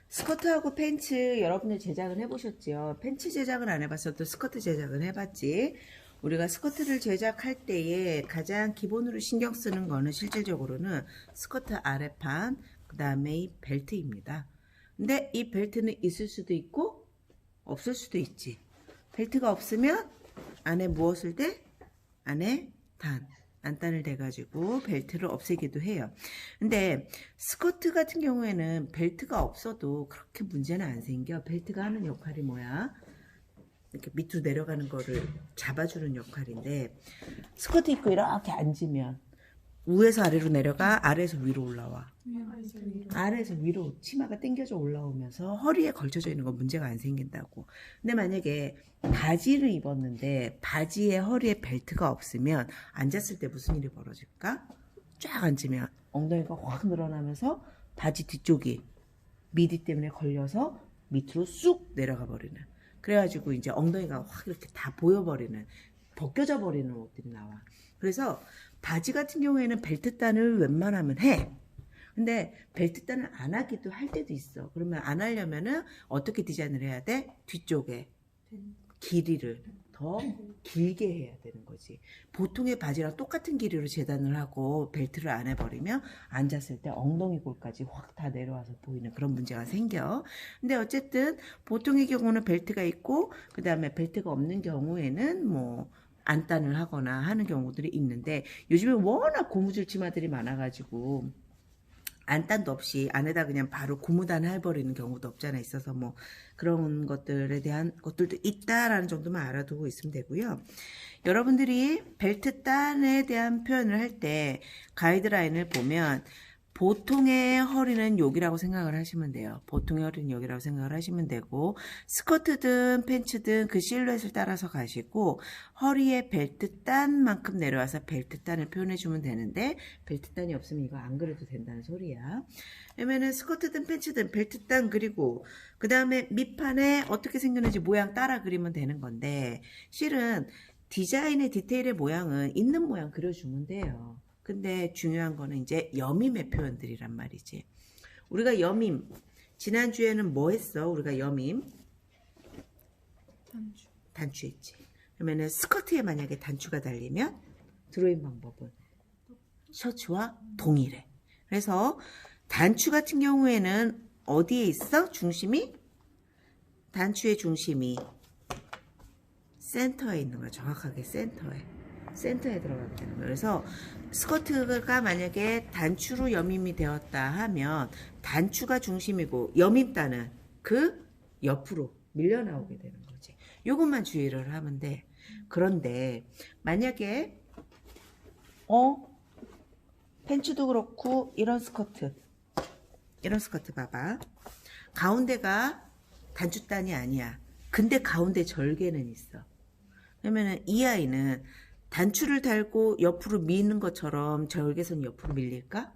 스커트하고 팬츠 여러분들 제작은 해보셨죠? 팬츠 제작은 안 해봤어도 스커트 제작은 해봤지. 우리가 스커트를 제작할 때에 가장 기본으로 신경 쓰는 거는 실질적으로는 스커트 아래판, 그 다음에 이 벨트입니다. 근데 이 벨트는 있을 수도 있고 없을 수도 있지. 벨트가 없으면 안에 무엇을 대? 안에 안단을 대가지고 벨트를 없애기도 해요. 근데 스커트 같은 경우에는 벨트가 없어도 그렇게 문제는 안 생겨. 벨트가 하는 역할이 뭐야? 이렇게 밑으로 내려가는 거를 잡아주는 역할인데, 스커트 입고 이렇게 앉으면 위에서 아래로 내려가, 아래에서 위로 올라와. 아래에서 위로 치마가 당겨져 올라오면서 허리에 걸쳐져 있는 건 문제가 안 생긴다고. 근데 만약에 바지를 입었는데 바지에 허리에 벨트가 없으면 앉았을 때 무슨 일이 벌어질까? 쫙 앉으면 엉덩이가 확 늘어나면서 바지 뒤쪽이 미디 때문에 걸려서 밑으로 쑥 내려가 버리는. 그래가지고 이제 엉덩이가 확 이렇게 다 보여버리는, 벗겨져 버리는 옷들이 나와. 그래서 바지 같은 경우에는 벨트단을 웬만하면 해. 근데 벨트단을 안 하기도 할 때도 있어. 그러면 안 하려면은 어떻게 디자인을 해야 돼? 뒤쪽에 길이를 더 길게 해야 되는 거지. 보통의 바지랑 똑같은 길이로 재단을 하고 벨트를 안 해버리면 앉았을 때 엉덩이 골까지 확 다 내려와서 보이는 그런 문제가 생겨. 근데 어쨌든 보통의 경우는 벨트가 있고 그 다음에 벨트가 없는 경우에는 뭐 안단을 하거나 하는 경우들이 있는데, 요즘에 워낙 고무줄 치마들이 많아가지고 안단도 없이 안에다 그냥 바로 고무단 해버리는 경우도 없잖아 있어서, 뭐 그런 것들에 대한 것들도 있다라는 정도만 알아두고 있으면 되고요. 여러분들이 벨트단에 대한 표현을 할 때 가이드라인을 보면 보통의 허리는 여기라고 생각을 하시면 돼요. 보통의 허리는 여기라고 생각을 하시면 되고, 스커트든 팬츠든 그 실루엣을 따라서 가시고 허리에 벨트단만큼 내려와서 벨트단을 표현해주면 되는데, 벨트단이 없으면 이거 안 그래도 된다는 소리야. 그러면은 스커트든 팬츠든 벨트단 그리고 그 다음에 밑판에 어떻게 생겼는지 모양 따라 그리면 되는 건데, 실은 디자인의 디테일의 모양은 있는 모양 그려주면 돼요. 근데 중요한 거는 이제 여밈의 표현들이란 말이지. 우리가 여밈, 지난주에는 뭐 했어? 우리가 여밈 단추했지. 그러면은 스커트에 만약에 단추가 달리면 드로잉 방법은 셔츠와 동일해. 그래서 단추 같은 경우에는 어디에 있어? 중심이? 단추의 중심이 센터에 있는 거야. 정확하게 센터에 들어가게 되는 거예요. 그래서 스커트가 만약에 단추로 여밈이 되었다 하면 단추가 중심이고 여밈단은 그 옆으로 밀려 나오게 되는 거지. 요것만 주의를 하면 돼. 그런데 만약에 팬츠도 그렇고 이런 스커트 봐봐. 가운데가 단추단이 아니야. 근데 가운데 절개는 있어. 그러면은 이 아이는 단추를 달고 옆으로 미는 것처럼 절개선이 옆으로 밀릴까?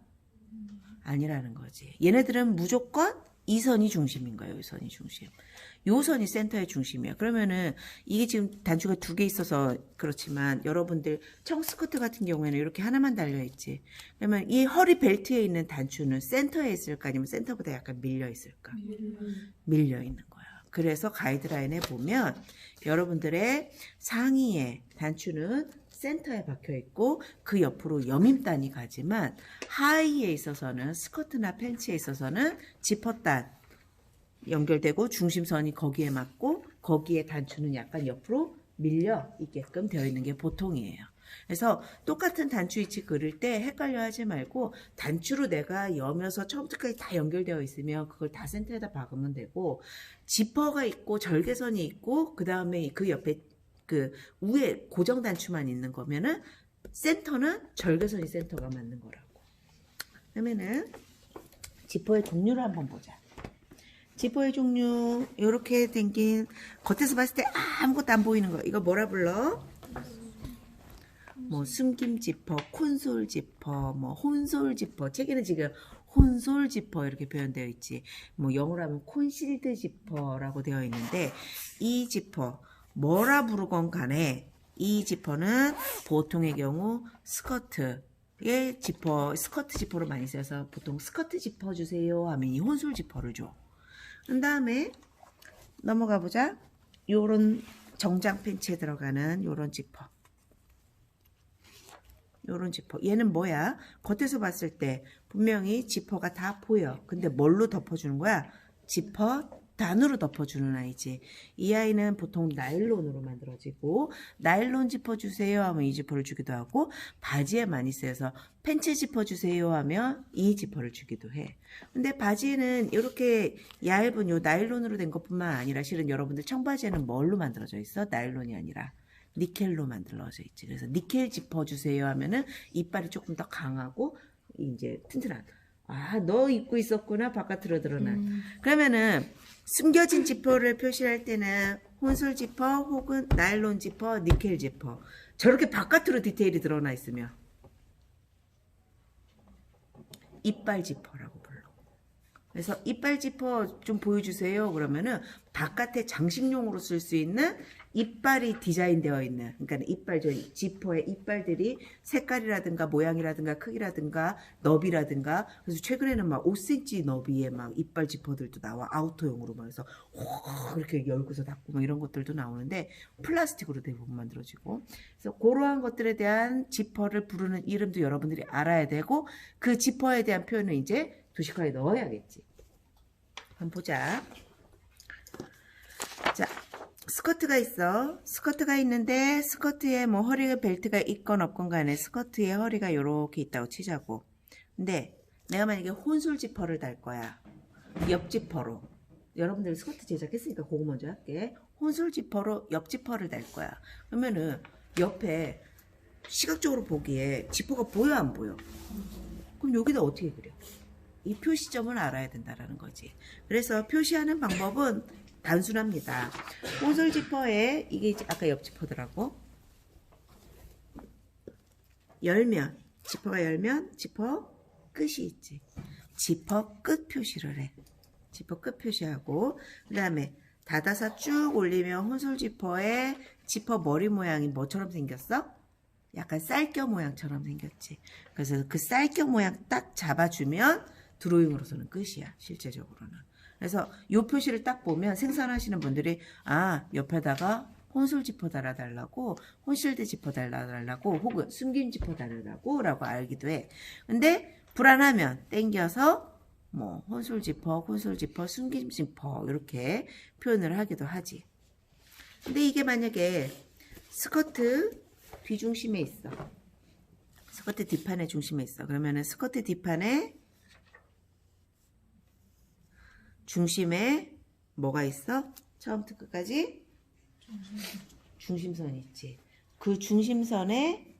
아니라는 거지. 얘네들은 무조건 이 선이 중심인 거예요. 이 선이 중심. 요 선이 센터의 중심이야. 그러면은 이게 지금 단추가 두 개 있어서 그렇지만 여러분들 청스커트 같은 경우에는 이렇게 하나만 달려있지. 그러면 이 허리 벨트에 있는 단추는 센터에 있을까? 아니면 센터보다 약간 밀려 있을까? 밀려 있는 거야. 그래서 가이드라인에 보면 여러분들의 상의에 단추는 센터에 박혀 있고 그 옆으로 여밈단이 가지만, 하의에 있어서는 스커트나 팬츠에 있어서는 지퍼단 연결되고 중심선이 거기에 맞고 거기에 단추는 약간 옆으로 밀려 있게끔 되어 있는 게 보통이에요. 그래서 똑같은 단추 위치 그릴 때 헷갈려 하지 말고, 단추로 내가 여며서 처음부터까지 다 연결되어 있으면 그걸 다 센터에다 박으면 되고, 지퍼가 있고 절개선이 있고 그 다음에 그 옆에 그 위에 고정 단추만 있는 거면은 센터는 절개선이 센터가 맞는 거라고. 그러면은 지퍼의 종류를 한번 보자. 지퍼의 종류, 이렇게 생긴, 겉에서 봤을 때 아무것도 안 보이는 거, 이거 뭐라 불러? 뭐 숨김 지퍼, 콘솔 지퍼, 뭐 혼솔 지퍼. 책에는 지금 혼솔 지퍼 이렇게 표현되어 있지. 뭐 영어로 하면 콘실드 지퍼라고 되어 있는데, 이 지퍼 뭐라 부르건 간에 이 지퍼는 보통의 경우 스커트의 지퍼, 스커트 지퍼로 많이 써서 보통 스커트 지퍼 주세요 하면 이 혼솔 지퍼를 줘. 그 다음에 넘어가 보자. 요런 정장 팬츠에 들어가는 요런 지퍼. 요런 지퍼. 얘는 뭐야? 겉에서 봤을 때 분명히 지퍼가 다 보여. 근데 뭘로 덮어주는 거야? 지퍼 단으로 덮어주는 아이지. 이 아이는 보통 나일론으로 만들어지고, 나일론 지퍼 주세요 하면 이 지퍼를 주기도 하고, 바지에 많이 쓰여서 팬츠 지퍼 주세요 하면 이 지퍼를 주기도 해. 근데 바지는 이렇게 얇은 요 나일론으로 된 것뿐만 아니라 실은 여러분들 청바지에는 뭘로 만들어져 있어? 나일론이 아니라 니켈로 만들어져 있지. 그래서 니켈 지퍼 주세요 하면은 이빨이 조금 더 강하고 이제 튼튼한. 아, 너 입고 있었구나. 바깥으로 드러난. 그러면은 숨겨진 지퍼를 표시할 때는 혼솔 지퍼 혹은 나일론 지퍼, 니켈 지퍼. 저렇게 바깥으로 디테일이 드러나 있으면 이빨 지퍼라고 불러. 그래서 이빨 지퍼 좀 보여주세요. 그러면은 바깥에 장식용으로 쓸 수 있는 이빨이 디자인되어 있는, 그러니까 이빨, 저 지퍼의 이빨들이 색깔이라든가 모양이라든가 크기라든가 너비라든가, 그래서 최근에는 막 5cm 너비의 막 이빨 지퍼들도 나와. 아우터용으로 막 해서 이렇게 열고서 닫고 막 이런 것들도 나오는데 플라스틱으로 대부분 만들어지고. 그래서 그러한 것들에 대한 지퍼를 부르는 이름도 여러분들이 알아야 되고, 그 지퍼에 대한 표현은 이제 도시카에 넣어야겠지. 한번 보자. 자, 스커트가 있어. 스커트가 있는데 스커트에 뭐 허리에 벨트가 있건 없건 간에 스커트에 허리가 이렇게 있다고 치자고. 근데 내가 만약에 혼술 지퍼를 달 거야. 옆 지퍼로. 여러분들 스커트 제작했으니까 그거 먼저 할게. 혼술 지퍼로 옆 지퍼를 달 거야. 그러면은 옆에 시각적으로 보기에 지퍼가 보여 안 보여? 그럼 여기다 어떻게 그려? 이 표시점을 알아야 된다라는 거지. 그래서 표시하는 방법은 단순합니다. 혼솔 지퍼에 이게 아까 옆 지퍼더라고. 열면 지퍼가 열면 지퍼 끝이 있지. 지퍼 끝 표시를 해. 지퍼 끝 표시하고, 그 다음에 닫아서 쭉 올리면 혼솔 지퍼에 지퍼 머리 모양이 뭐처럼 생겼어? 약간 쌀겨 모양처럼 생겼지. 그래서 그 쌀겨 모양 딱 잡아주면 드로잉으로서는 끝이야. 실제적으로는. 그래서 이 표시를 딱 보면 생산하시는 분들이 아, 옆에다가 혼솔 지퍼 달아달라고, 혼실드 지퍼 달아달라고, 혹은 숨김 지퍼 달아달라고 라고 알기도 해. 근데 불안하면 땡겨서 뭐 혼솔 지퍼, 숨김 지퍼 이렇게 표현을 하기도 하지. 근데 이게 만약에 스커트 뒤중심에 있어. 스커트 뒷판의 중심에 있어. 그러면은 스커트 뒷판에 중심에 뭐가 있어? 처음부터 끝까지 중심선이 있지. 그 중심선에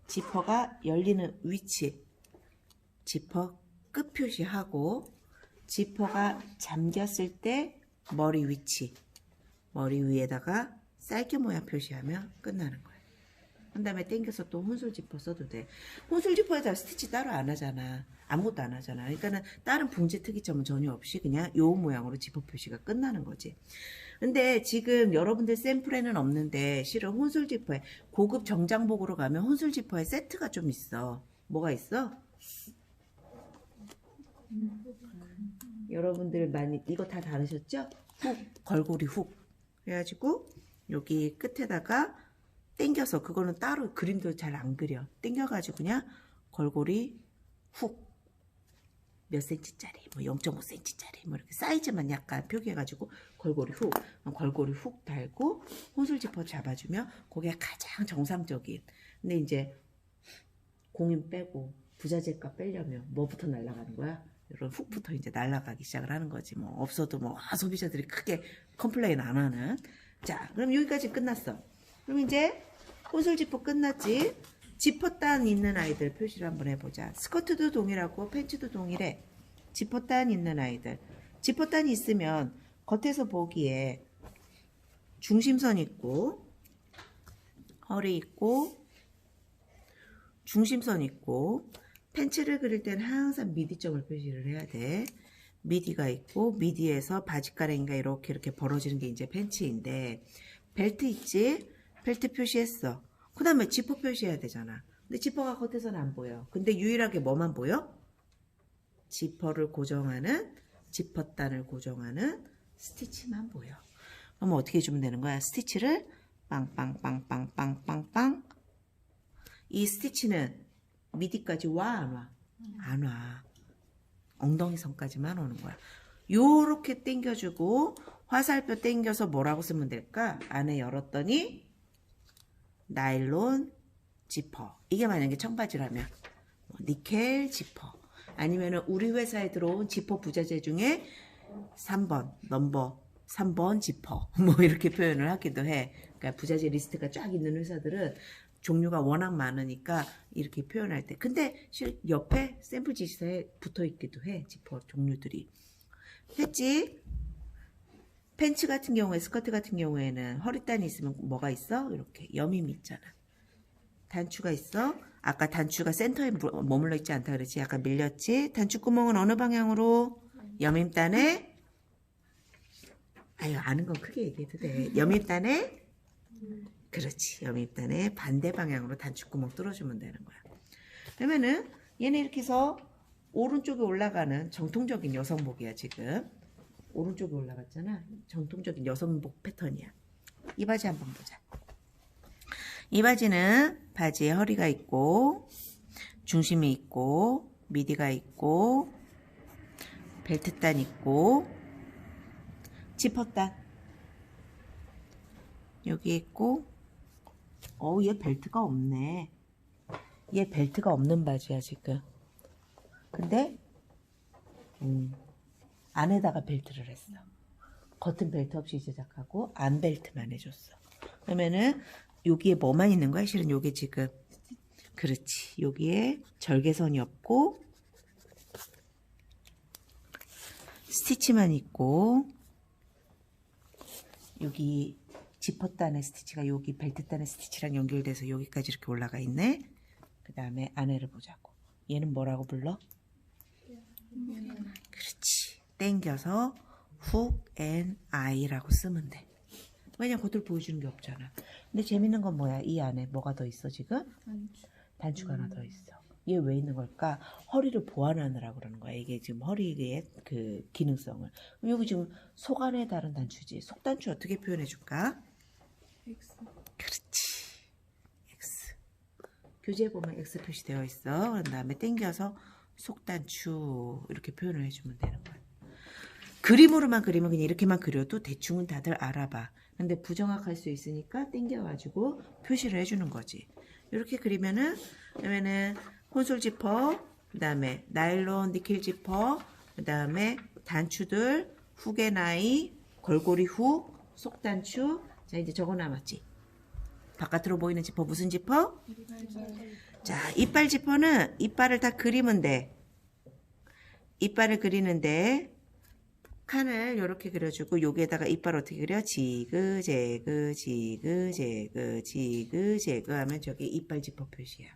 지퍼가 열리는 위치, 지퍼 끝 표시하고, 지퍼가 잠겼을 때 머리 위치, 머리 위에다가 쌀겨 모양 표시하면 끝나는 거야. 그 다음에 땡겨서 또 혼솔 지퍼 써도 돼. 혼솔 지퍼에다 스티치 따로 안 하잖아. 아무것도 안 하잖아. 그러니까는 다른 봉제 특이점은 전혀 없이 그냥 요 모양으로 지퍼 표시가 끝나는 거지. 근데 지금 여러분들 샘플에는 없는데 실은 혼솔 지퍼에 고급 정장복으로 가면 혼솔 지퍼에 세트가 좀 있어. 뭐가 있어? 여러분들 많이 이거 다 다르셨죠? 훅, 걸고리 훅. 그래가지고 여기 끝에다가 땡겨서, 그거는 따로 그림도 잘 안 그려. 땡겨가지고 그냥 걸고리 훅 몇 cm짜리, 뭐 0.5cm짜리 뭐 이렇게 사이즈만 약간 표기해가지고 걸고리 훅 달고 혼술 지퍼 잡아주면 그게 가장 정상적인. 근데 이제 공인 빼고 부자재값 빼려면 뭐부터 날아가는 거야? 이런 훅부터 이제 날아가기 시작을 하는 거지. 뭐 없어도 뭐 소비자들이 크게 컴플레인 안 하는. 자, 그럼 여기까지 끝났어. 그럼 이제 혼술 지퍼 끝났지? 지퍼단 있는 아이들 표시를 한번 해보자. 스커트도 동일하고 팬츠도 동일해. 지퍼단 있는 아이들. 지퍼단이 있으면 겉에서 보기에 중심선 있고, 허리 있고, 중심선 있고, 팬츠를 그릴 때는 항상 미디점을 표시를 해야 돼. 미디가 있고, 미디에서 바지가랭이가 이렇게 벌어지는 게 이제 팬츠인데, 벨트 있지? 벨트 표시했어. 그 다음에 지퍼 표시해야 되잖아. 근데 지퍼가 겉에서는 안 보여. 근데 유일하게 뭐만 보여? 지퍼를 고정하는 지퍼단을 고정하는 스티치만 보여. 그럼 어떻게 해주면 되는 거야? 스티치를 빵빵빵빵빵빵빵. 이 스티치는 미디까지 와, 안 와? 안 와. 엉덩이 선까지만 오는 거야. 요렇게 당겨주고 화살표 당겨서 뭐라고 쓰면 될까? 안에 열었더니 나일론 지퍼. 이게 만약에 청바지라면 니켈 지퍼. 아니면 우리 회사에 들어온 지퍼 부자재 중에 3번 넘버 3번 지퍼 뭐 이렇게 표현을 하기도 해. 그러니까 부자재 리스트가 쫙 있는 회사들은 종류가 워낙 많으니까 이렇게 표현할 때. 근데 옆에 샘플 지시서에 붙어 있기도 해. 지퍼 종류들이. 했지? 팬츠 같은 경우에, 스커트 같은 경우에는 허리단이 있으면 뭐가 있어? 이렇게 여밈이 있잖아. 단추가 있어. 아까 단추가 센터에 머물러 있지 않다 그랬지? 약간 밀렸지? 단추 구멍은 어느 방향으로? 여밈단에? 아유, 아는 건 크게 얘기해도 돼. 여밈단에? 그렇지. 여밈단에 반대 방향으로 단추구멍 뚫어주면 되는 거야. 그러면은 얘네 이렇게 해서 오른쪽에 올라가는 정통적인 여성복이야 지금. 오른쪽에 올라갔잖아. 정통적인 여성복 패턴이야. 이 바지 한번 보자. 이 바지는 바지에 허리가 있고 중심이 있고 미디가 있고 벨트단 있고 지퍼단 여기 있고 얘 벨트가 없네. 얘 벨트가 없는 바지야 지금. 근데 안에다가 벨트를 했어. 겉은 벨트 없이 제작하고 안 벨트만 해줬어. 그러면은 여기에 뭐만 있는 거야? 실은 요게 지금 그렇지. 여기에 절개선이 없고 스티치만 있고 여기 지퍼단의 스티치가 여기 벨트단의 스티치랑 연결돼서 여기까지 이렇게 올라가 있네. 그 다음에 안에를 보자고. 얘는 뭐라고 불러? 그렇지. 땡겨서 hook and eye라고 쓰면 돼. 왜냐면 겉을 보여주는 게 없잖아. 근데 재밌는 건 뭐야? 이 안에 뭐가 더 있어 지금? 단추가 하나 더 있어. 얘 왜 있는 걸까? 허리를 보완하느라고 그러는 거야. 이게 지금 허리의 그 기능성을. 여기 지금 속 안에 다른 단추지. 속 단추 어떻게 표현해 줄까? X. 그렇지. X. 교재에 보면 X 표시되어 있어. 그런 다음에 당겨서 속단추 이렇게 표현을 해주면 되는 거야. 그림으로만 그리면 그냥 이렇게만 그려도 대충은 다들 알아봐. 근데 부정확할 수 있으니까 당겨가지고 표시를 해주는 거지. 이렇게 그리면은 그러면은 콘솔 지퍼, 그 다음에 나일론 니켈 지퍼, 그 다음에 단추들, 훅의 나이, 걸고리 훅, 속단추. 자 이제 저거 남았지. 바깥으로 보이는 지퍼 무슨 지퍼? 자 이빨 지퍼는 이빨을 다 그리면 돼. 이빨을 그리는데 칸을 이렇게 그려주고 여기에다가 이빨 어떻게 그려? 지그재그 지그재그 지그재그 하면 저게 이빨 지퍼 표시야.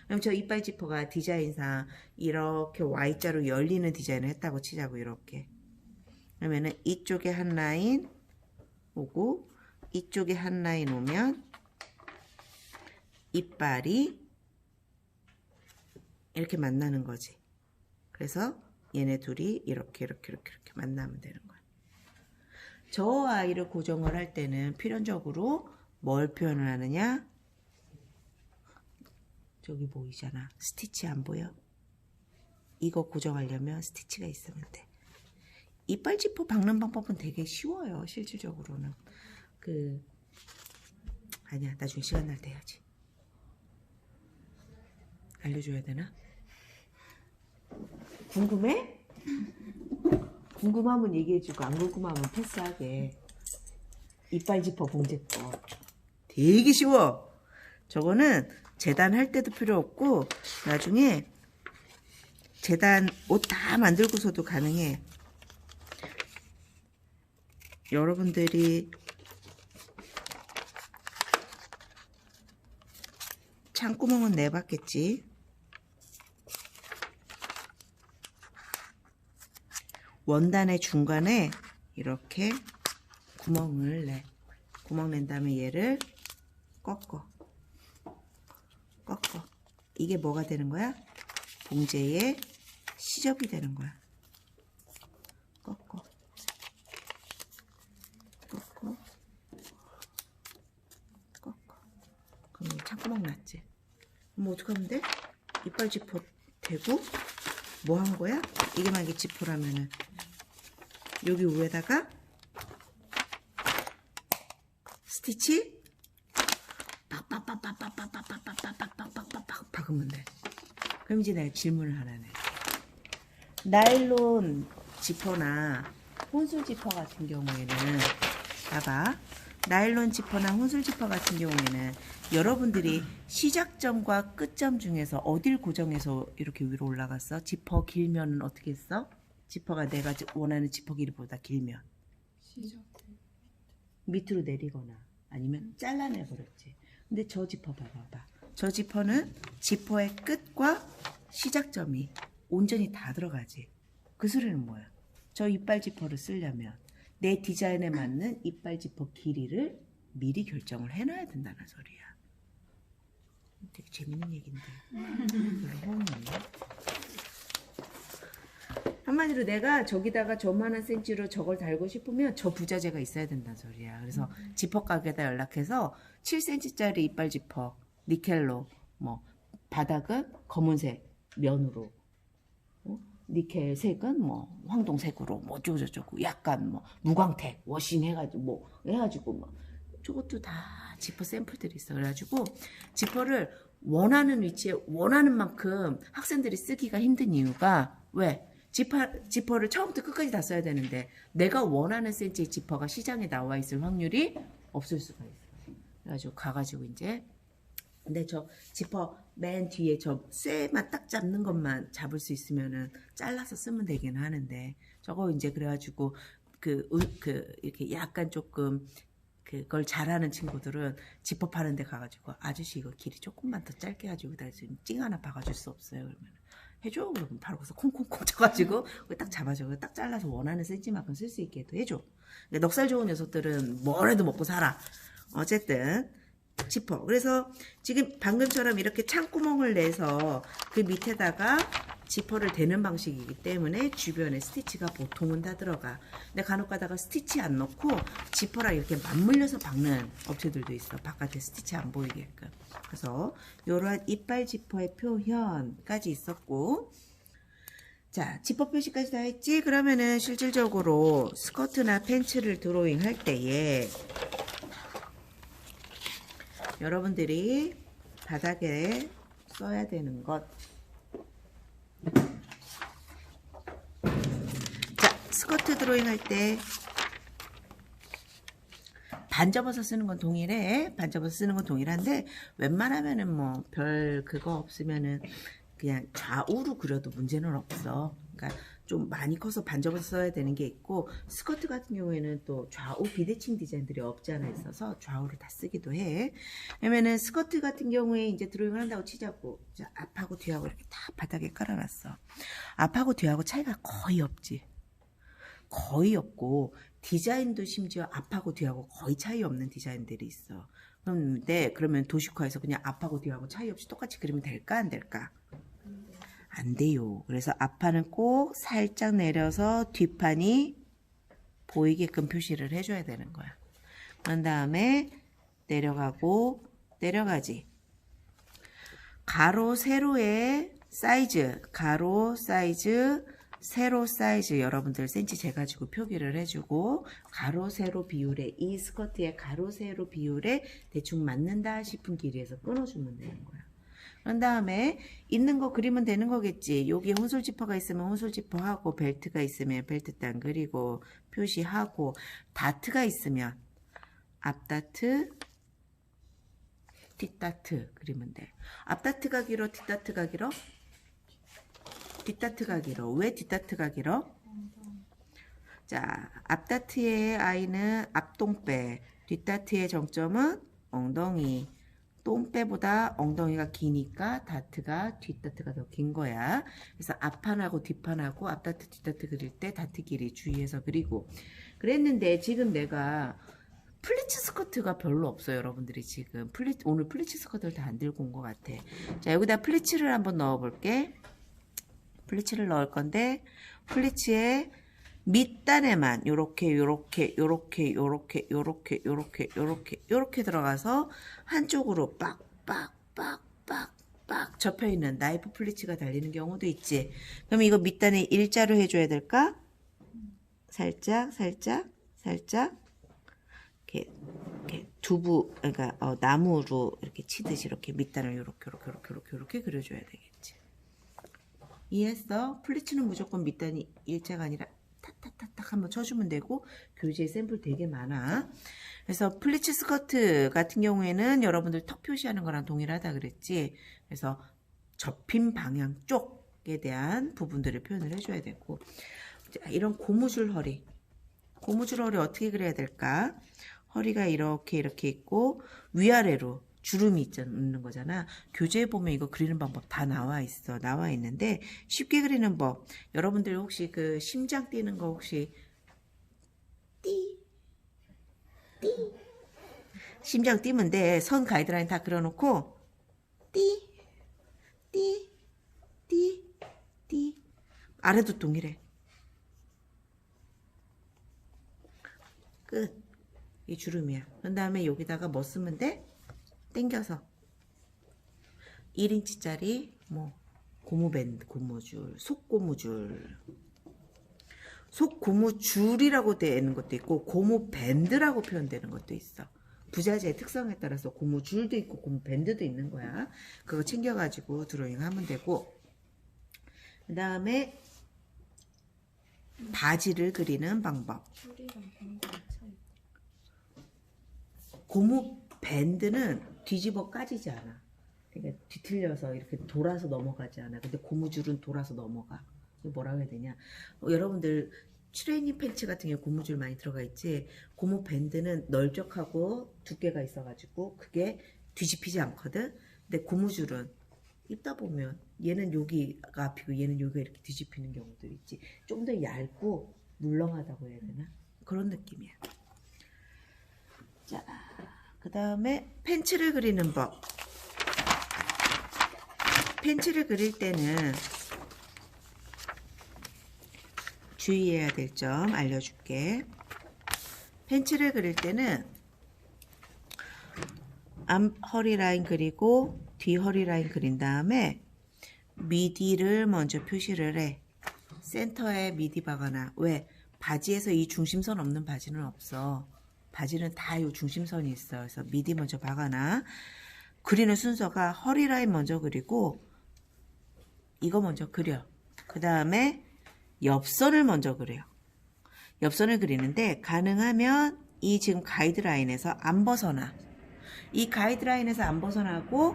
그럼 저 이빨 지퍼가 디자인상 이렇게 Y자로 열리는 디자인을 했다고 치자고. 이렇게 그러면은 이쪽에 한 라인 오고 이쪽에 한 라인 오면 이빨이 이렇게 만나는 거지. 그래서 얘네 둘이 이렇게 만나면 되는 거야. 저 아이를 고정을 할 때는 필연적으로 뭘 표현을 하느냐? 저기 보이잖아. 스티치 안 보여? 이거 고정하려면 스티치가 있으면 돼. 이빨 지퍼 박는 방법은 되게 쉬워요. 실질적으로는. 아니야. 나중에 시간 날 때 해야지. 알려줘야 되나? 궁금해? 궁금하면 얘기해주고 안 궁금하면 패스하게. 이빨 지퍼 봉제법 되게 쉬워. 저거는 재단 할 때도 필요 없고 나중에 재단 옷 다 만들고서도 가능해. 여러분들이 창구멍은 내봤겠지. 원단의 중간에 이렇게 구멍을 내. 구멍 낸 다음에 얘를 꺾어. 이게 뭐가 되는 거야? 봉제의 시접이 되는 거야. 꺾어. 꺾어. 꺾어. 그럼 창구멍 났지? 뭐 어떡하면 돼? 이빨 지퍼 대고 뭐 한 거야? 이게 만약에 지퍼라면은 여기 위에다가 스티치 빡빡빡빡빡빡빡빡빡빡빡빡빡 박으면 돼. 그럼 이제 내가 질문을 하나 해. 나일론 지퍼나 혼술 지퍼 같은 경우에는 봐봐. 나일론 지퍼나 혼술 지퍼 같은 경우에는 여러분들이 시작점과 끝점 중에서 어딜 고정해서 이렇게 위로 올라갔어? 지퍼 길면은 어떻게 했어? 지퍼가 내가 원하는 지퍼 길이보다 길면 밑으로 내리거나 아니면 잘라내버렸지. 근데 저 지퍼 봐봐. 저 지퍼는 지퍼의 끝과 시작점이 온전히 다 들어가지. 그 소리는 뭐야? 저 이빨 지퍼를 쓰려면 내 디자인에 맞는 이빨 지퍼 길이를 미리 결정을 해놔야 된다는 소리야. 되게 재밌는 얘기인데 별로 호응이 없네. 한마디로 내가 저기다가 저만한 센치로 저걸 달고 싶으면 저 부자재가 있어야 된다는 소리야. 그래서 지퍼 가게에다 연락해서 7cm짜리 이빨 지퍼 니켈로 뭐 바닥은 검은색 면으로 니켈 색은 뭐 황동색으로 뭐 어쩌고저쩌고 약간 뭐 무광택 워싱 해가지고 뭐 저것도 다 지퍼 샘플들이 있어. 그래가지고 지퍼를 원하는 위치에 원하는 만큼 학생들이 쓰기가 힘든 이유가 왜? 지퍼를 처음부터 끝까지 다 써야 되는데 내가 원하는 센치의 지퍼가 시장에 나와 있을 확률이 없을 수가 있어. 그래가지고 가가지고 이제 근데 저 지퍼 맨 뒤에 저 쇠만 딱 잡는 것만 잡을 수 있으면은 잘라서 쓰면 되긴 하는데 저거 이제 그래가지고 이렇게 약간 조금 그걸 잘하는 친구들은 지퍼 파는 데 가가지고 아저씨 이거 길이 조금만 더 짧게 해가지고 나 지금 찡 하나 박아줄 수 없어요. 그러면 해줘. 그러면 바로 거기서 콩콩콩 쳐가지고 딱 잡아줘. 딱 잘라서 원하는 센치만큼 쓸 수 있게 해줘. 넉살 좋은 녀석들은 뭘 해도 먹고 살아. 어쨌든 지퍼. 그래서 지금 방금처럼 이렇게 창구멍을 내서 그 밑에다가 지퍼를 대는 방식이기 때문에 주변에 스티치가 보통은 다 들어가. 근데 간혹 가다가 스티치 안 넣고 지퍼랑 이렇게 맞물려서 박는 업체들도 있어. 바깥에 스티치 안 보이게끔. 그래서 이러한 이빨 지퍼의 표현까지 있었고, 자, 지퍼 표시까지 다 했지? 그러면은 실질적으로 스커트나 팬츠를 드로잉 할 때에 여러분들이 바닥에 써야 되는 것. 자, 스커트 드로잉 할 때 반 접어서 쓰는 건 동일해. 반 접어서 쓰는 건 동일한데 웬만하면은 뭐 별 그거 없으면은 그냥 좌우로 그려도 문제는 없어. 그러니까 좀 많이 커서 반 접어서 써야 되는 게 있고 스커트 같은 경우에는 또 좌우 비대칭 디자인들이 없지 않아 있어서 좌우를 다 쓰기도 해. 왜냐면은 스커트 같은 경우에 이제 드로잉을 한다고 치자고. 자, 앞하고 뒤하고 이렇게 다 바닥에 깔아놨어. 앞하고 뒤하고 차이가 거의 없지. 거의 없고 디자인도 심지어 앞하고 뒤하고 거의 차이 없는 디자인들이 있어. 그런데 그러면 도식화해서 그냥 앞하고 뒤하고 차이 없이 똑같이 그리면 될까 안 될까? 안 돼요. 그래서 앞판은 꼭 살짝 내려서 뒷판이 보이게끔 표시를 해줘야 되는 거야. 그런 다음에 내려가고 내려가지. 가로 세로의 사이즈, 가로 사이즈, 세로 사이즈 여러분들 센치 재가지고 표기를 해주고 가로 세로 비율에 이 스커트의 가로 세로 비율에 대충 맞는다 싶은 길이에서 끊어주면 되는 거야. 그런 다음에 있는 거 그리면 되는 거겠지. 여기 혼솔 지퍼가 있으면 혼솔 지퍼 하고 벨트가 있으면 벨트 단 그리고 표시하고 다트가 있으면 앞다트 뒷다트 그리면 돼. 앞다트가 길어 뒷다트가 길어? 뒷다트가 길어. 왜 뒷다트가 길어? 자, 앞다트의 아이는 앞똥배, 뒷다트의 정점은 엉덩이. 똥배보다 엉덩이가 기니까 다트가 뒷다트가 더 긴 거야. 그래서 앞판하고 뒷판하고 앞다트 뒷다트 그릴 때 다트 길이 주의해서 그리고 그랬는데 지금 내가 플리츠 스커트가 별로 없어요. 여러분들이 지금 오늘 플리츠 스커트를 다 안 들고 온 것 같아. 자, 여기다 플리츠를 한번 넣어 볼게. 플리츠를 넣을 건데 플리츠에 밑단에만 요렇게 들어가서 한쪽으로 빡 접혀있는 나이프 플리츠가 달리는 경우도 있지. 그럼 이거 밑단에 일자로 해줘야 될까? 살짝 이렇게 두부, 그러니까 나무로 이렇게 치듯이 이렇게 밑단을 요렇게 그려줘야 되겠지. 이해했어? 플리츠는 무조건 밑단이 일자가 아니라 탁탁탁탁 한번 쳐주면 되고, 교재에 샘플 되게 많아. 그래서 플리츠 스커트 같은 경우에는 여러분들 턱 표시하는 거랑 동일하다 그랬지. 그래서 접힌 방향 쪽에 대한 부분들을 표현을 해줘야 되고, 자, 이런 고무줄 허리 어떻게 그려야 될까? 허리가 이렇게 있고 위아래로 주름이 있는 거잖아. 교재에 보면 이거 그리는 방법 다 나와 있는데 쉽게 그리는 법. 여러분들 혹시 그 심장 뛰는 거 혹시 심장 뛰면 돼. 선 가이드라인 다 그려놓고 아래도 동일해. 끝. 이 주름이야. 그 다음에 여기다가 뭐 쓰면 돼? 당겨서 1인치짜리 뭐 고무줄, 속고무줄이라고 되는 것도 있고 고무밴드라고 표현되는 것도 있어. 부자재의 특성에 따라서 고무줄도 있고 고무밴드도 있는 거야. 그거 챙겨가지고 드로잉 하면 되고, 그 다음에 바지를 그리는 방법. 고무 밴드는 뒤집어 까지지 않아. 그러니까 뒤틀려서 이렇게 돌아서 넘어가지 않아. 근데 고무줄은 돌아서 넘어가. 뭐라고 해야 되냐. 여러분들 트레이닝 팬츠 같은 경우 고무줄 많이 들어가 있지. 고무 밴드는 넓적하고 두께가 있어가지고 그게 뒤집히지 않거든. 근데 고무줄은 입다 보면 얘는 여기가 앞이고 얘는 여기가 이렇게 뒤집히는 경우도 있지. 좀 더 얇고 물렁하다고 해야 되나? 그런 느낌이야. 자, 그 다음에 팬츠를 그리는 법. 팬츠를 그릴 때는 주의해야 될 점 알려줄게. 팬츠를 그릴 때는 앞 허리 라인 그리고 뒤 허리 라인 그린 다음에 미디를 먼저 표시를 해. 센터에 미디 박아놔. 왜? 바지에서 이 중심선 없는 바지는 없어. 바지는 다 이 중심선이 있어. 그래서 미디 먼저 박아놔. 그리는 순서가 허리 라인 먼저 그리고 이거 먼저 그려. 그 다음에 옆선을 먼저 그려. 옆선을 그리는데 가능하면 이 지금 가이드라인에서 안 벗어나. 이 가이드라인에서 안 벗어나고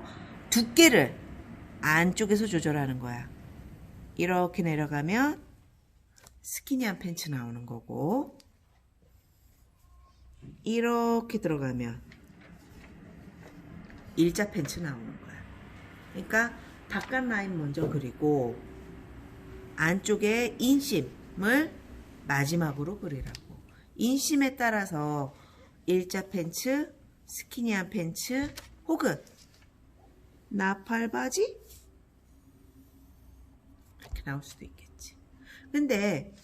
두께를 안쪽에서 조절하는 거야. 이렇게 내려가면 스키니한 팬츠 나오는 거고, 이렇게 들어가면 일자 팬츠 나오는 거야. 그러니까 바깥 라인 먼저 그리고 안쪽에 인심을 마지막으로 그리라고. 인심에 따라서 일자 팬츠, 스키니한 팬츠 혹은 나팔 바지 이렇게 나올 수도 있겠지. 근데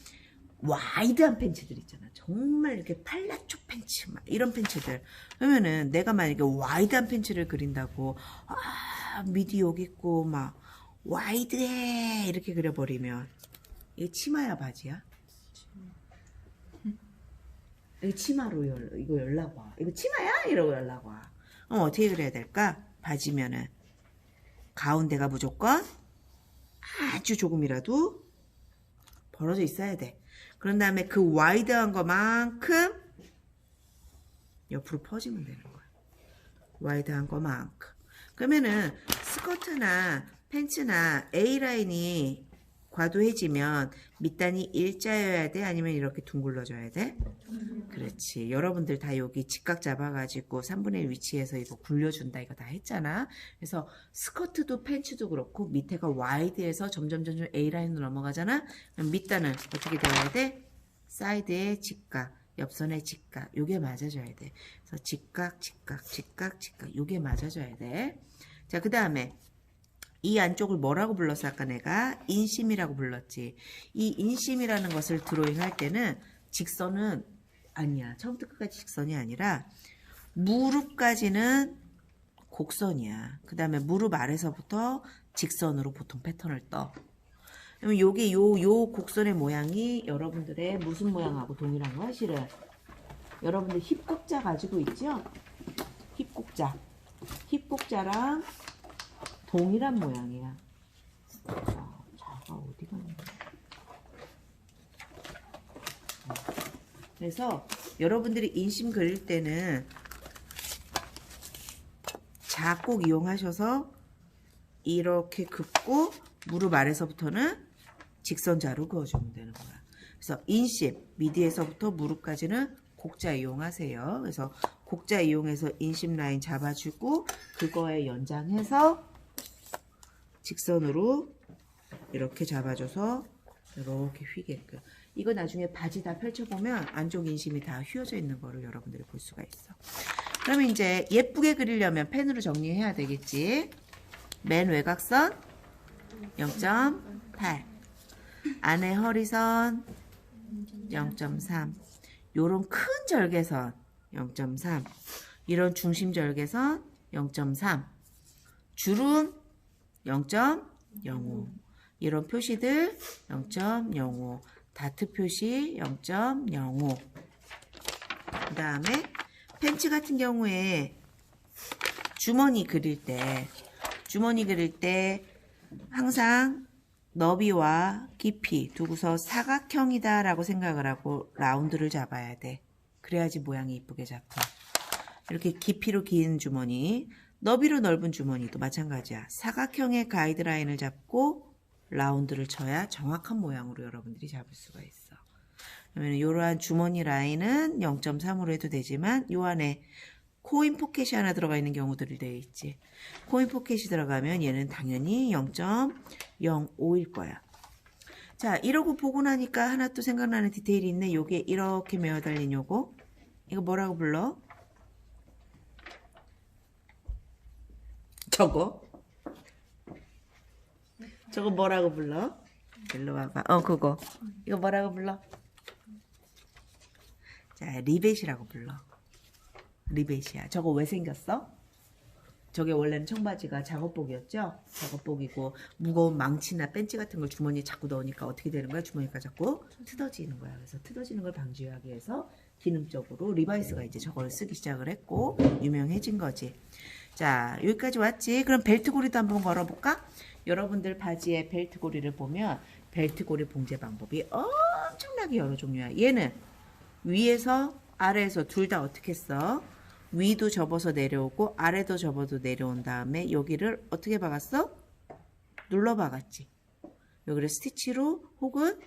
와이드한 팬츠들 있잖아. 정말 이렇게 팔라초 팬츠 막 이런 팬츠들. 그러면은 내가 만약에 와이드한 팬츠를 그린다고 미디 여기 있고 막 와이드해 이렇게 그려버리면 이게 치마야 바지야? 이거 치마로 이거 연락 와. 이거 치마야? 이러고 연락 와. 그럼 어떻게 그려야 될까? 바지면은 가운데가 무조건 아주 조금이라도 벌어져 있어야 돼. 그런 다음에 그 와이드한 것만큼 옆으로 퍼지면 되는 거야. 와이드한 것만큼. 그러면은 스커트나 팬츠나 A라인이 과도해지면 밑단이 일자여야 돼? 아니면 이렇게 둥글러져야 돼? 그렇지. 여러분들 다 여기 직각 잡아가지고 3분의 1 위치에서 이거 굴려준다 이거 다 했잖아. 그래서 스커트도 팬츠도 그렇고 밑에가 와이드해서 점점 A라인으로 넘어가잖아. 그럼 밑단은 어떻게 되어야 돼? 사이드에 직각, 옆선에 직각. 요게 맞아줘야 돼. 그래서 직각. 요게 맞아줘야 돼. 자, 그 다음에 이 안쪽을 뭐라고 불렀어? 아까 내가 인심이라고 불렀지. 이 인심이라는 것을 드로잉할 때는 직선은 아니야. 처음부터 끝까지 직선이 아니라 무릎까지는 곡선이야. 그 다음에 무릎 아래서부터 직선으로 보통 패턴을 떠. 그러면 요게 요 곡선의 모양이 여러분들의 무슨 모양하고 동일한 거야? 실은 여러분들 힙곡자 가지고 있죠? 힙곡자. 힙곡자랑 동일한 모양이야. 자가 어디 갔냐? 그래서 여러분들이 인심 그릴 때는 자 꼭 이용하셔서 이렇게 긋고 무릎 아래서부터는 직선자로 그어주면 되는 거야. 그래서 인심 미디에서부터 무릎까지는 곡자 이용하세요. 그래서 곡자 이용해서 인심 라인 잡아주고 그거에 연장해서 직선으로 이렇게 잡아줘서 이렇게 휘게끔. 이거 나중에 바지 다 펼쳐보면 안쪽 인심이 다 휘어져 있는 거를 여러분들이 볼 수가 있어. 그러면 이제 예쁘게 그리려면 펜으로 정리해야 되겠지. 맨 외곽선 0.8 안에 허리선 0.3 요런 큰 절개선 0.3 이런 중심 절개선 0.3 주름 0.05 이런 표시들 0.05 다트 표시 0.05 그 다음에 팬츠 같은 경우에 주머니 그릴 때 항상 너비와 깊이 두고서 사각형이다 라고 생각을 하고 라운드를 잡아야 돼. 그래야지 모양이 이쁘게 잡혀. 이렇게 깊이로 긴 주머니, 너비로 넓은 주머니도 마찬가지야. 사각형의 가이드라인을 잡고 라운드를 쳐야 정확한 모양으로 여러분들이 잡을 수가 있어. 그러면 이러한 주머니 라인은 0.3으로 해도 되지만 요 안에 코인 포켓이 하나 들어가 있는 경우들이 되어 있지. 코인 포켓이 들어가면 얘는 당연히 0.05일 거야. 자, 이러고 보고 나니까 하나 또 생각나는 디테일이 있네. 요게 이렇게 메어 달린 요거. 이거 뭐라고 불러? 저거 뭐라고 불러? 일로 와봐. 그거. 이거 뭐라고 불러? 자, 리벳이라고 불러. 리벳이야. 저거 왜 생겼어? 저게 원래는 청바지가 작업복이었죠? 작업복이고 무거운 망치나 벤치 같은 걸 주머니에 자꾸 넣으니까 어떻게 되는 거야? 주머니가 자꾸 트어지는 거야. 그래서 트어지는 걸 방지하기 위해서 기능적으로 리바이스가 이제 저걸 쓰기 시작을 했고 유명해진 거지. 자, 여기까지 왔지? 그럼 벨트고리도 한번 걸어볼까? 여러분들 바지에 벨트고리를 보면 벨트고리 봉제 방법이 엄청나게 여러 종류야. 얘는 위에서 아래에서 둘 다 어떻게 써? 위도 접어서 내려오고 아래도 접어도 내려온 다음에 여기를 어떻게 박았어? 눌러 박았지. 여기를 스티치로 혹은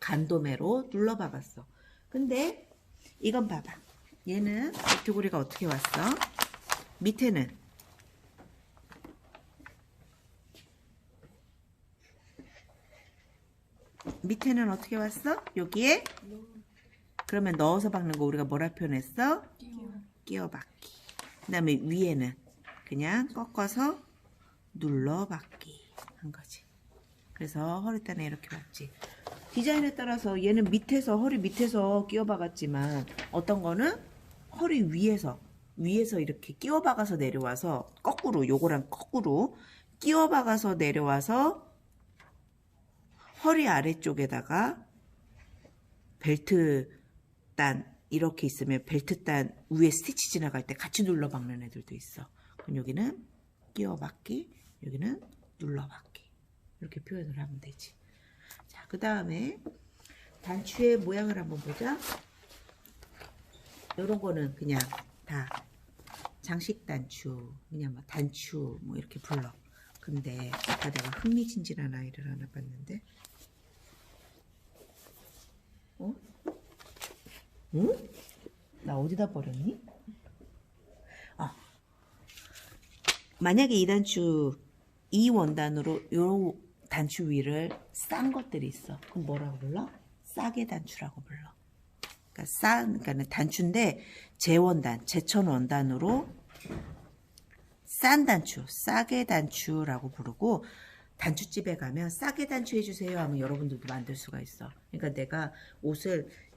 간도매로 눌러 박았어. 근데 이건 봐봐. 얘는 벨트고리가 어떻게 왔어? 밑에는 어떻게 왔어? 여기에 그러면 넣어서 박는 거 우리가 뭐라 표현했어? 끼워박기. 그 다음에 위에는 그냥 꺾어서 눌러박기 한 거지. 그래서 허리단에 이렇게 박지. 디자인에 따라서 얘는 밑에서 허리 밑에서 끼워박았지만 어떤 거는 허리 위에서 이렇게 끼워박아서 내려와서 거꾸로 요거랑 거꾸로 끼워박아서 내려와서 허리 아래쪽에다가 벨트단 이렇게 있으면 벨트단 위에 스티치 지나갈 때 같이 눌러박는 애들도 있어. 그럼 여기는 끼워박기, 여기는 눌러박기 이렇게 표현을 하면 되지. 자, 그 다음에 단추의 모양을 한번 보자. 이런 거는 그냥 다 장식 단추, 그냥 뭐 단추 뭐 이렇게 불러. 근데 아까 내가 흥미진진한 아이를 하나 봤는데 응? 나 어디다 버렸니? 만약에 이 단추 이 원단으로 요 단추 위를 싼 것들이 있어. 그럼 뭐라고 불러? 싸게 단추라고 불러. 그러니까 단추인데 제천 원단으로 싼 단추, 싸게 단추라고 부르고, 단추집에 가면 싸게 단추 해주세요 하면 여러분들도 만들 수가 있어. 그러니까 내가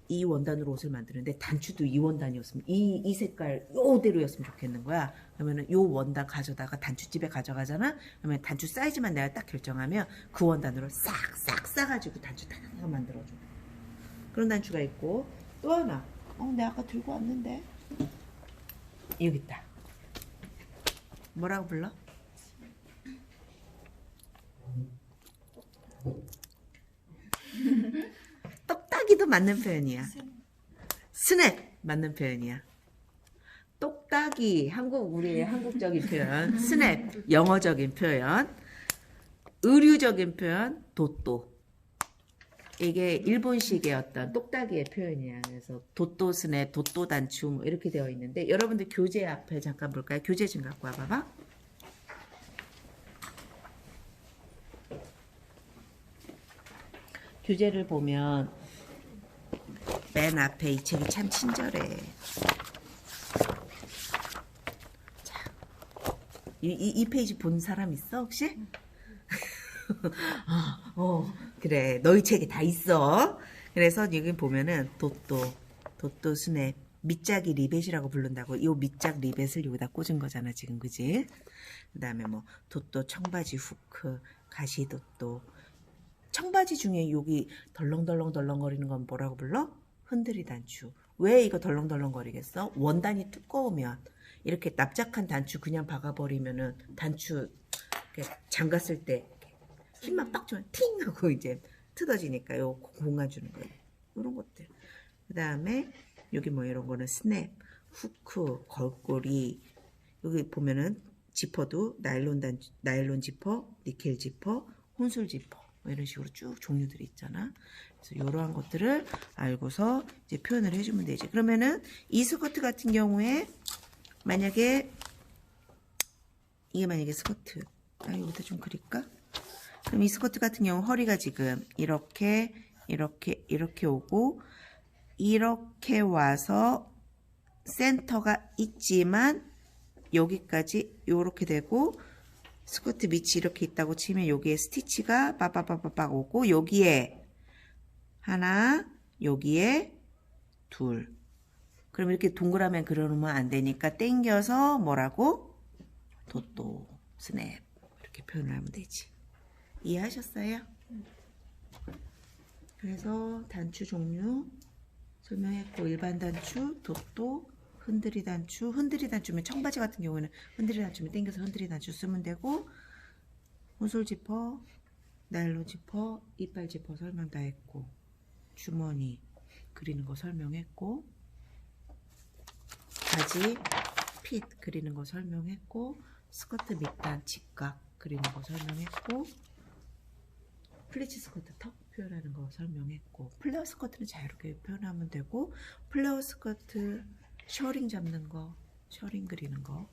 이 원단으로 옷을 만드는데 단추도 이 원단이었으면 이 색깔 요대로였으면 좋겠는 거야. 그러면은 요 원단 가져다가 단추집에 가져가잖아. 그러면 단추 사이즈만 내가 딱 결정하면 그 원단으로 싹싹 싸가지고 단추 다 만들어줘. 그런 단추가 있고, 또 하나. 내가 아까 들고 왔는데 여기 있다. 뭐라고 불러? 똑딱이도 맞는 표현이야. 스냅 맞는 표현이야. 똑딱이 우리의 한국적인 표현, 스냅 영어적인 표현, 의류적인 표현 도또. 이게 일본식의 어떤 똑딱이의 표현이야. 그래서 도또 스냅, 도또 단추 뭐 이렇게 되어 있는데, 여러분들 교재 앞에 잠깐 볼까요? 교재 좀 갖고 와봐봐. 교재를 보면 맨 앞에 이 책이 참 친절해. 자, 이 페이지 본 사람 있어 혹시? 그래, 너희 책에 다 있어. 그래서 여기 보면은 도또 스냅 밑짝이 리벳이라고 부른다고. 이 밑짝 리벳을 여기다 꽂은 거잖아 지금, 그지? 그 다음에 뭐 도또 청바지 후크, 가시 도또. 청바지 중에 여기 덜렁덜렁거리는 건 뭐라고 불러? 흔들이 단추. 왜 이거 덜렁덜렁거리겠어? 원단이 두꺼우면 이렇게 납작한 단추 그냥 박아버리면은 단추 이렇게 잠갔을 때 힘만 빡 주면 팅 하고 이제 뜯어지니까 요 공간 주는 거예요. 이런 것들. 그 다음에 여기 뭐 이런 거는 스냅, 후크, 걸고리. 여기 보면은 지퍼도 나일론 지퍼, 니켈 지퍼, 혼술 지퍼. 뭐 이런 식으로 쭉 종류들이 있잖아. 그래서 이러한 것들을 알고서 이제 표현을 해주면 되지. 그러면은 이 스커트 같은 경우에 만약에 이게 만약에 스커트. 여기다 좀 그릴까? 그럼 이 스커트 같은 경우 허리가 지금 이렇게 오고 이렇게 와서 센터가 있지만 여기까지 이렇게 되고, 스커트 밑이 이렇게 있다고 치면 여기에 스티치가 빠빠빠빠빠 오고, 여기에 하나, 여기에 둘. 그럼 이렇게 동그라미 그려놓으면 안 되니까 땡겨서 뭐라고? 도또, 스냅 이렇게 표현을 하면 되지. 이해하셨어요? 그래서 단추 종류 설명했고, 일반 단추, 도또, 흔들이 단추. 흔들이 단추면 청바지 같은 경우에는 흔들이 단추면 당겨서 흔들이 단추 쓰면 되고, 혼솔 지퍼, 나일론 지퍼, 이빨 지퍼 설명 다 했고, 주머니 그리는 거 설명했고, 바지 핏 그리는 거 설명했고, 스커트 밑단 직각 그리는 거 설명했고, 플리츠 스커트 턱 표현하는 거 설명했고, 플레어 스커트는 자유롭게 표현하면 되고, 플레어 스커트 셔링 잡는 거, 셔링 그리는 거